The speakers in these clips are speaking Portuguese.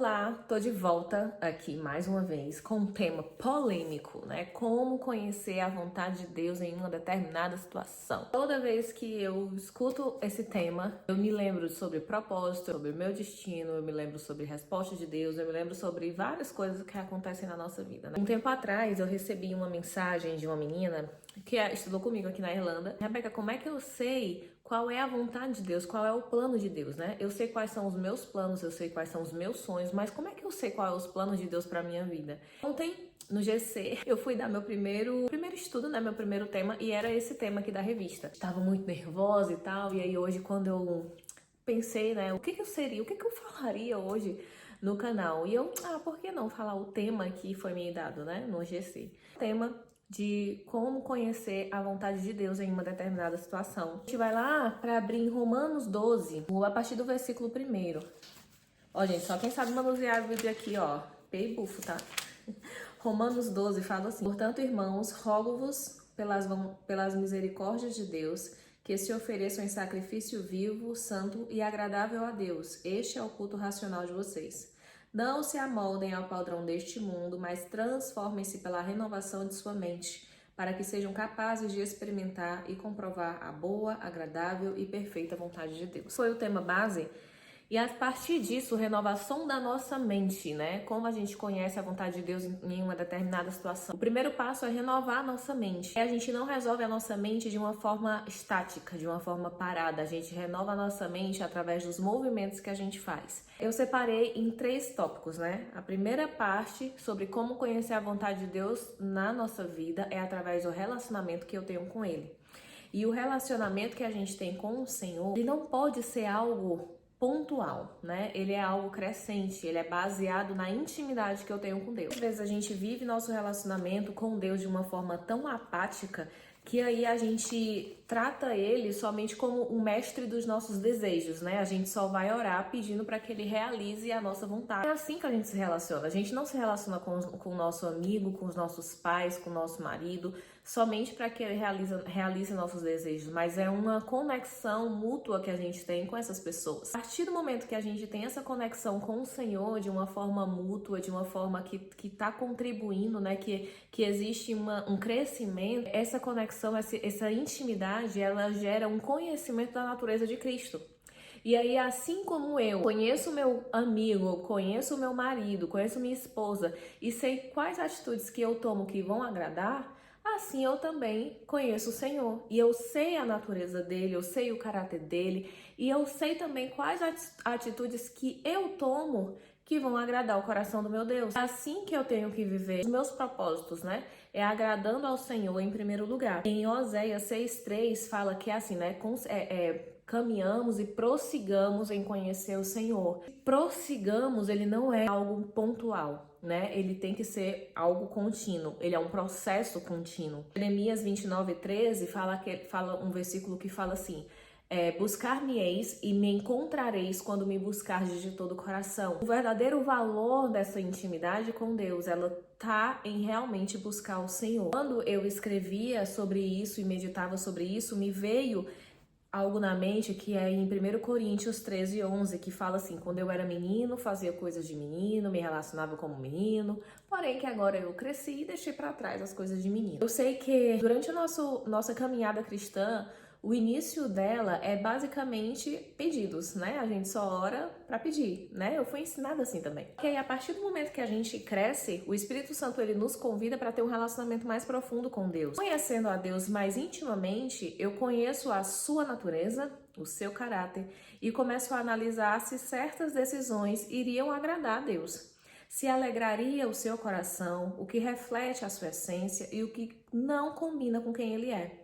Olá, tô de volta aqui mais uma vez com um tema polêmico, né? Como conhecer a vontade de Deus em uma determinada situação. Toda vez que eu escuto esse tema, eu me lembro sobre propósito, sobre o meu destino, eu me lembro sobre resposta de Deus, eu me lembro sobre várias coisas que acontecem na nossa vida, né? Um tempo atrás eu recebi uma mensagem de uma menina que estudou comigo aqui na Irlanda. Rebeca, como é que eu sei qual é a vontade de Deus, qual é o plano de Deus, né? Eu sei quais são os meus planos, eu sei quais são os meus sonhos, mas como é que eu sei qual é os planos de Deus pra minha vida? Ontem, no GC, eu fui dar meu primeiro estudo, né? Meu primeiro tema, e era esse tema aqui da revista. Estava muito nervosa e tal, e aí hoje quando eu pensei, né, o que eu seria, o que eu falaria hoje no canal? E eu, por que não falar o tema que foi me dado, né, no GC? Tema de como conhecer a vontade de Deus em uma determinada situação. A gente vai lá para abrir em Romanos 12, a partir do versículo 1. Ó, gente, só quem sabe manusear a Bíblia aqui, ó, pei bufo, tá? Romanos 12 fala assim: portanto, irmãos, rogo-vos pelas misericórdias de Deus, que se ofereçam em sacrifício vivo, santo e agradável a Deus. Este é o culto racional de vocês. Não se amoldem ao padrão deste mundo, mas transformem-se pela renovação de sua mente, para que sejam capazes de experimentar e comprovar a boa, agradável e perfeita vontade de Deus. Foi o tema base. E a partir disso, renovação da nossa mente, né? Como a gente conhece a vontade de Deus em uma determinada situação. O primeiro passo é renovar a nossa mente. A gente não resolve a nossa mente de uma forma estática, de uma forma parada. A gente renova a nossa mente através dos movimentos que a gente faz. Eu separei em 3 tópicos, né? A primeira parte sobre como conhecer a vontade de Deus na nossa vida é através do relacionamento que eu tenho com Ele. E o relacionamento que a gente tem com o Senhor, ele não pode ser algo pontual, né? Ele é algo crescente, ele é baseado na intimidade que eu tenho com Deus. Às vezes a gente vive nosso relacionamento com Deus de uma forma tão apática que aí a gente trata ele somente como o mestre dos nossos desejos, né? A gente só vai orar pedindo para que ele realize a nossa vontade. É assim que a gente se relaciona. A gente não se relaciona com o nosso amigo, com os nossos pais, com o nosso marido, somente para que ele realize nossos desejos, mas é uma conexão mútua que a gente tem com essas pessoas. A partir do momento que a gente tem essa conexão com o Senhor de uma forma mútua, de uma forma que está contribuindo, né, que existe um crescimento, essa conexão, essa intimidade, ela gera um conhecimento da natureza de Cristo. E aí, assim como eu conheço meu amigo, conheço meu marido, conheço minha esposa e sei quais atitudes que eu tomo que vão agradar, assim eu também conheço o Senhor. E eu sei a natureza dele, eu sei o caráter dele e eu sei também quais atitudes que eu tomo que vão agradar o coração do meu Deus. É assim que eu tenho que viver os meus propósitos, né? É agradando ao Senhor em primeiro lugar. Em Oséias 6:3 fala que é assim, né? Caminhamos e prossigamos em conhecer o Senhor. Prossigamos, ele não é algo pontual, né? Ele tem que ser algo contínuo, ele é um processo contínuo. Jeremias 29:13 fala um versículo que fala assim: buscar-me-eis e me encontrareis quando me buscardes de todo o coração. O verdadeiro valor dessa intimidade com Deus, ela tá em realmente buscar o Senhor. Quando eu escrevia sobre isso e meditava sobre isso, me veio algo na mente que é em 1 Coríntios 13:11, que fala assim: quando eu era menino, fazia coisas de menino, me relacionava como menino, porém que agora eu cresci e deixei para trás as coisas de menino. Eu sei que durante a nossa caminhada cristã, o início dela é basicamente pedidos, né? A gente só ora para pedir, né? Eu fui ensinada assim também. E aí, a partir do momento que a gente cresce, o Espírito Santo, ele nos convida para ter um relacionamento mais profundo com Deus. Conhecendo a Deus mais intimamente, eu conheço a sua natureza, o seu caráter, e começo a analisar se certas decisões iriam agradar a Deus. Se alegraria o seu coração, o que reflete a sua essência e o que não combina com quem ele é.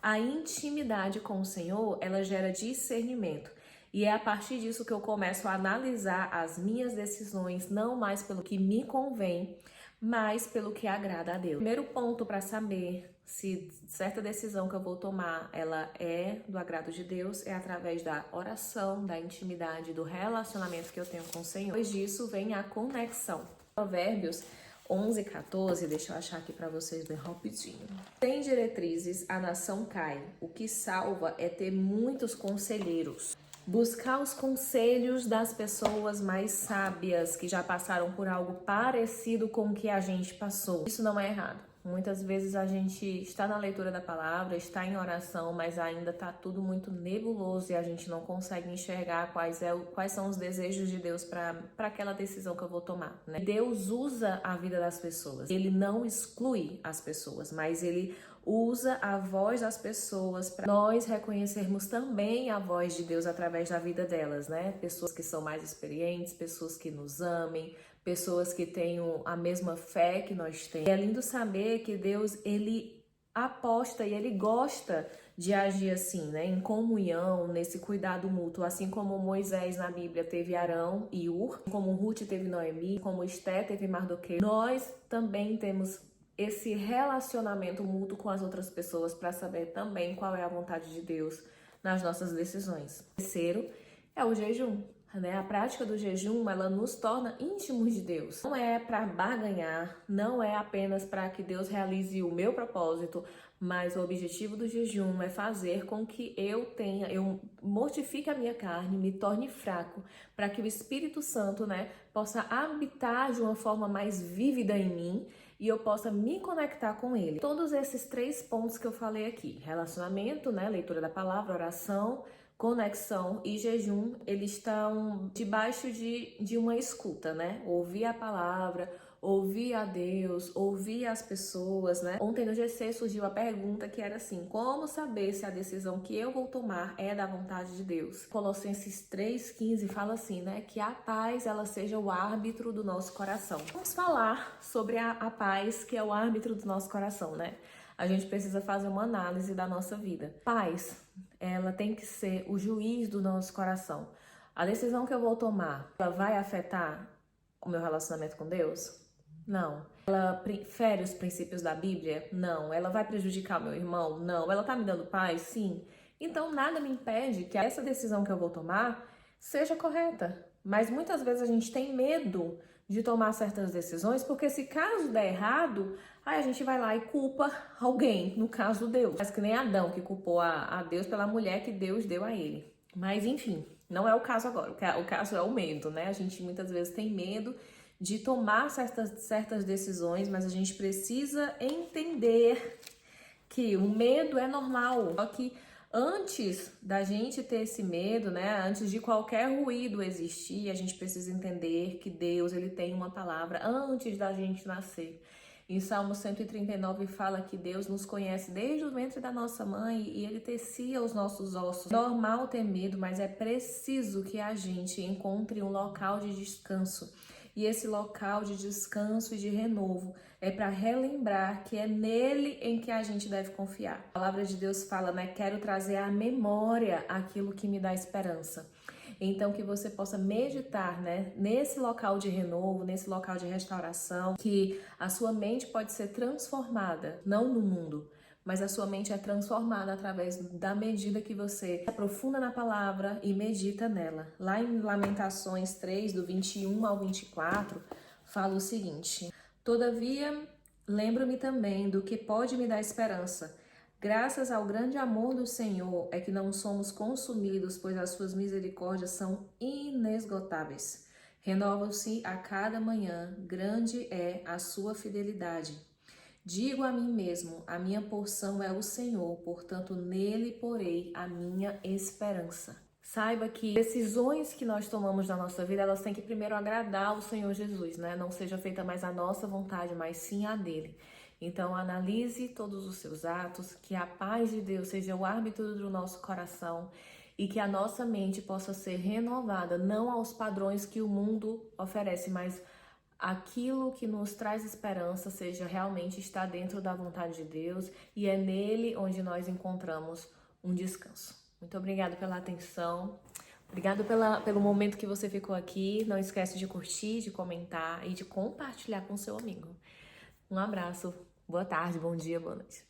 A intimidade com o Senhor, ela gera discernimento. E é a partir disso que eu começo a analisar as minhas decisões, não mais pelo que me convém, mas pelo que agrada a Deus. O primeiro ponto para saber se certa decisão que eu vou tomar, ela é do agrado de Deus, é através da oração, da intimidade, do relacionamento que eu tenho com o Senhor. Depois disso vem a conexão. Provérbios 11:14, deixa eu achar aqui para vocês bem rapidinho. Sem diretrizes, a nação cai. O que salva é ter muitos conselheiros. buscar os conselhos das pessoas mais sábias que já passaram por algo parecido com o que a gente passou. Isso não é errado. Muitas vezes a gente está na leitura da palavra, está em oração, mas ainda está tudo muito nebuloso e a gente não consegue enxergar quais são os desejos de Deus para aquela decisão que eu vou tomar, né? Deus usa a vida das pessoas. Ele não exclui as pessoas, mas ele usa a voz das pessoas para nós reconhecermos também a voz de Deus através da vida delas, né? Pessoas que são mais experientes, pessoas que nos amem, pessoas que tenham a mesma fé que nós temos. É lindo saber que Deus, ele aposta e ele gosta de agir assim, né? Em comunhão, nesse cuidado mútuo, assim como Moisés na Bíblia teve Arão e Ur, como Ruth teve Noemi, como Esté teve Mardoqueu. Nós também temos esse relacionamento mútuo com as outras pessoas para saber também qual é a vontade de Deus nas nossas decisões. O terceiro é o jejum. Né? A prática do jejum, ela nos torna íntimos de Deus. Não é para barganhar, não é apenas para que Deus realize o meu propósito, mas o objetivo do jejum é fazer com que eu mortifique a minha carne, me torne fraco, para que o Espírito Santo, né, possa habitar de uma forma mais vívida em mim e eu possa me conectar com Ele. Todos esses 3 pontos que eu falei aqui, relacionamento, né, leitura da palavra, oração, conexão e jejum, eles estão debaixo de uma escuta, né? Ouvir a palavra, ouvir a Deus, ouvir as pessoas, né? Ontem no GC surgiu a pergunta que era assim: como saber se a decisão que eu vou tomar é da vontade de Deus? Colossenses 3,15 fala assim, né? Que a paz, ela seja o árbitro do nosso coração. Vamos falar sobre a paz, que é o árbitro do nosso coração, né? A gente precisa fazer uma análise da nossa vida. Paz, ela tem que ser o juiz do nosso coração. A decisão que eu vou tomar, ela vai afetar o meu relacionamento com Deus? Não. Ela fere os princípios da Bíblia? Não. Ela vai prejudicar o meu irmão? Não. Ela tá me dando paz? Sim. Então nada me impede que essa decisão que eu vou tomar seja correta. Mas muitas vezes a gente tem medo de tomar certas decisões, porque se caso der errado, aí a gente vai lá e culpa alguém, no caso Deus. Mas que nem Adão, que culpou a Deus pela mulher que Deus deu a ele. Mas enfim, não é o caso agora. O caso é o medo, né? A gente muitas vezes tem medo de tomar certas decisões, mas a gente precisa entender que o medo é normal. Só que antes da gente ter esse medo, né, antes de qualquer ruído existir, a gente precisa entender que Deus, ele tem uma palavra antes da gente nascer. Em Salmo 139 fala que Deus nos conhece desde o ventre da nossa mãe e ele tecia os nossos ossos. Normal ter medo, mas é preciso que a gente encontre um local de descanso. E esse local de descanso e de renovo é para relembrar que é nele em que a gente deve confiar. A palavra de Deus fala, né? Quero trazer à memória aquilo que me dá esperança. Então, que você possa meditar, né, nesse local de renovo, nesse local de restauração, que a sua mente pode ser transformada, não no mundo, mas a sua mente é transformada através da medida que você se aprofunda na palavra e medita nela. Lá em Lamentações 3, do 21 ao 24, fala o seguinte: todavia, lembro-me também do que pode me dar esperança. Graças ao grande amor do Senhor é que não somos consumidos, pois as suas misericórdias são inesgotáveis. Renovam-se a cada manhã, grande é a sua fidelidade. Digo a mim mesmo, a minha porção é o Senhor, portanto nele porei a minha esperança. Saiba que decisões que nós tomamos na nossa vida, elas têm que primeiro agradar o Senhor Jesus, né? Não seja feita mais a nossa vontade, mas sim a dele. Então analise todos os seus atos, que a paz de Deus seja o árbitro do nosso coração e que a nossa mente possa ser renovada, não aos padrões que o mundo oferece, mas aquilo que nos traz esperança seja realmente estar dentro da vontade de Deus e é nele onde nós encontramos um descanso. Muito obrigada pela atenção, obrigado pelo momento que você ficou aqui. Não esquece de curtir, de comentar e de compartilhar com seu amigo. Um abraço, boa tarde, bom dia, boa noite.